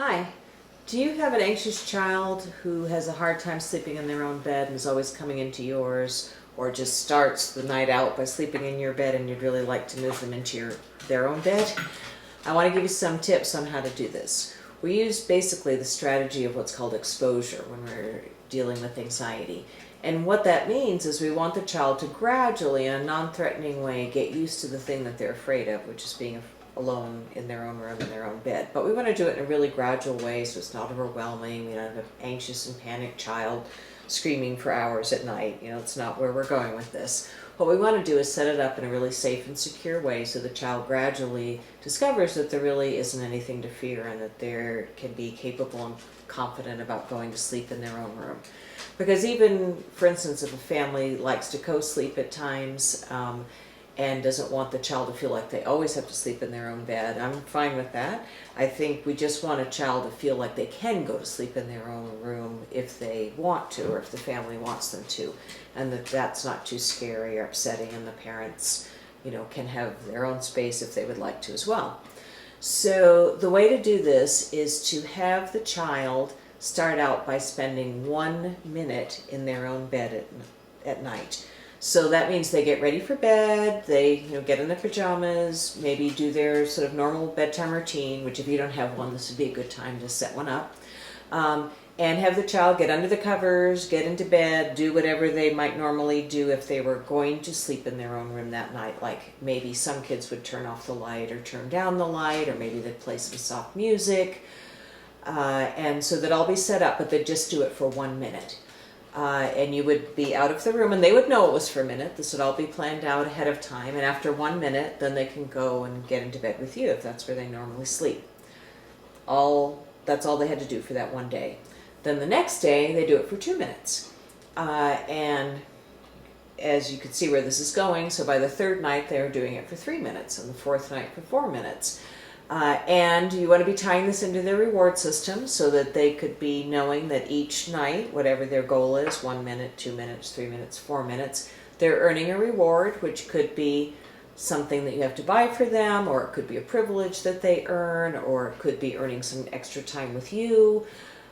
Hi. Do you have an anxious child who has a hard time sleeping in their own bed and is always coming into yours, or just starts the night out by sleeping in your bed and you'd really like to move them into their own bed? I want to give you some tips on how to do this. We use basically the strategy of what's called exposure when we're dealing with anxiety. And what that means is we want the child to gradually, in a non-threatening way, get used to the thing that they're afraid of, which is being alone in their own room, in their own bed. But we want to do it in a really gradual way so it's not overwhelming. We don't have an anxious and panicked child screaming for hours at night. It's not where we're going with this. What we want to do is set it up in a really safe and secure way so the child gradually discovers that there really isn't anything to fear and that they can be capable and confident about going to sleep in their own room. Because even, for instance, if a family likes to co-sleep at times, and doesn't want the child to feel like they always have to sleep in their own bed, I'm fine with that. I think we just want a child to feel like they can go to sleep in their own room if they want to, or if the family wants them to, and that's not too scary or upsetting, and the parents, can have their own space if they would like to as well. So the way to do this is to have the child start out by spending 1 minute in their own bed at night. So that means they get ready for bed, they get in their pajamas, maybe do their sort of normal bedtime routine, which if you don't have one, this would be a good time to set one up. And have the child get under the covers, get into bed, do whatever they might normally do if they were going to sleep in their own room that night. Like maybe some kids would turn off the light or turn down the light, or maybe they'd play some soft music. And so they'd all be set up, but they'd just do it for 1 minute. And you would be out of the room, and they would know it was for a minute. This would all be planned out ahead of time, and after 1 minute, then they can go and get into bed with you if that's where they normally sleep. That's all they had to do for that one day. Then the next day, they do it for 2 minutes. And as you can see where this is going, so by the third night, they were doing it for 3 minutes, and the fourth night for 4 minutes. And you want to be tying this into their reward system so that they could be knowing that each night, whatever their goal is, 1 minute, 2 minutes, 3 minutes, 4 minutes, they're earning a reward, which could be something that you have to buy for them, or it could be a privilege that they earn, or it could be earning some extra time with you.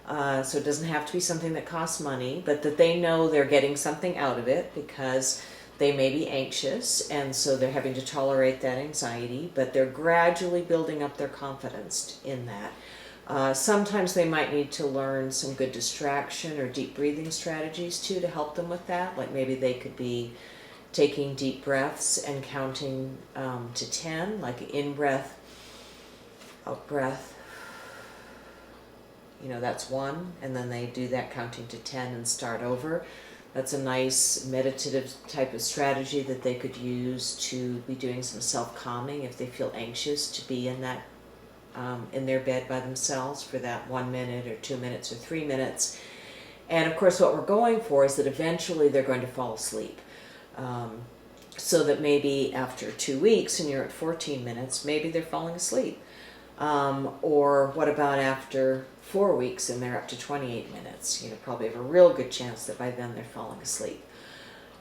So it doesn't have to be something that costs money, but that they know they're getting something out of it because they may be anxious, and so they're having to tolerate that anxiety, but they're gradually building up their confidence in that. Sometimes they might need to learn some good distraction or deep breathing strategies too to help them with that. Like maybe they could be taking deep breaths and counting to 10, like in breath, out breath. That's 1, and then they do that counting to 10 and start over. That's a nice meditative type of strategy that they could use to be doing some self-calming if they feel anxious to be in that in their bed by themselves for that 1 minute or 2 minutes or 3 minutes. And of course what we're going for is that eventually they're going to fall asleep. So that maybe after 2 weeks and you're at 14 minutes, maybe they're falling asleep. Or what about after 4 weeks and they're up to 28 minutes? Probably have a real good chance that by then they're falling asleep.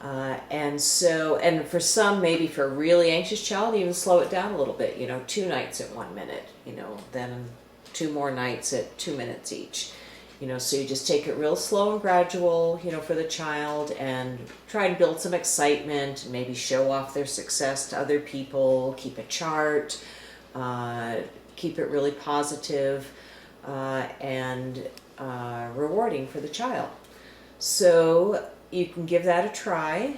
And for some, maybe for a really anxious child, even slow it down a little bit, 2 nights at 1 minute, then 2 more nights at 2 minutes each. So you just take it real slow and gradual, for the child, and try and build some excitement, maybe show off their success to other people, keep a chart, keep it really positive, and rewarding for the child. So you can give that a try.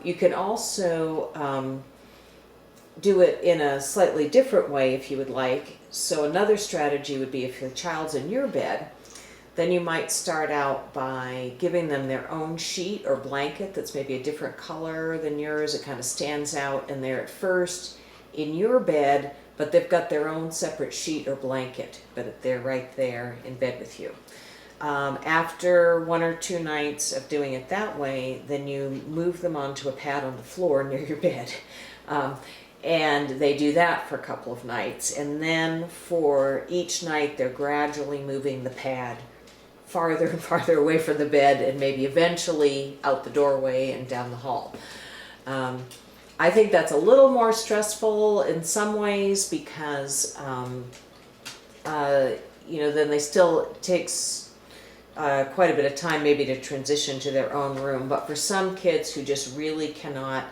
You can also do it in a slightly different way if you would like. So another strategy would be if the child's in your bed, then you might start out by giving them their own sheet or blanket that's maybe a different color than yours. It kind of stands out, and they're at first in your bed, but they've got their own separate sheet or blanket, but they're right there in bed with you. After 1 or 2 nights of doing it that way, then you move them onto a pad on the floor near your bed. And they do that for a couple of nights. And then for each night, they're gradually moving the pad farther and farther away from the bed, and maybe eventually out the doorway and down the hall. I think that's a little more stressful in some ways because then they still, it takes quite a bit of time maybe to transition to their own room. But for some kids who just really cannot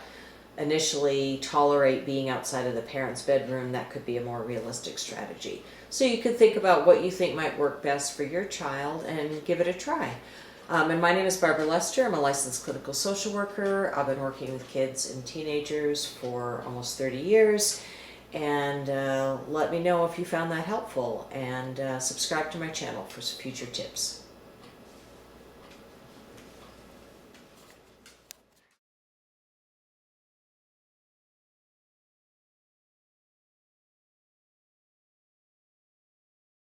initially tolerate being outside of the parents' bedroom, that could be a more realistic strategy. So you could think about what you think might work best for your child and give it a try. And my name is Barbara Lester. I'm a licensed clinical social worker. I've been working with kids and teenagers for almost 30 years. And let me know if you found that helpful, and subscribe to my channel for future tips.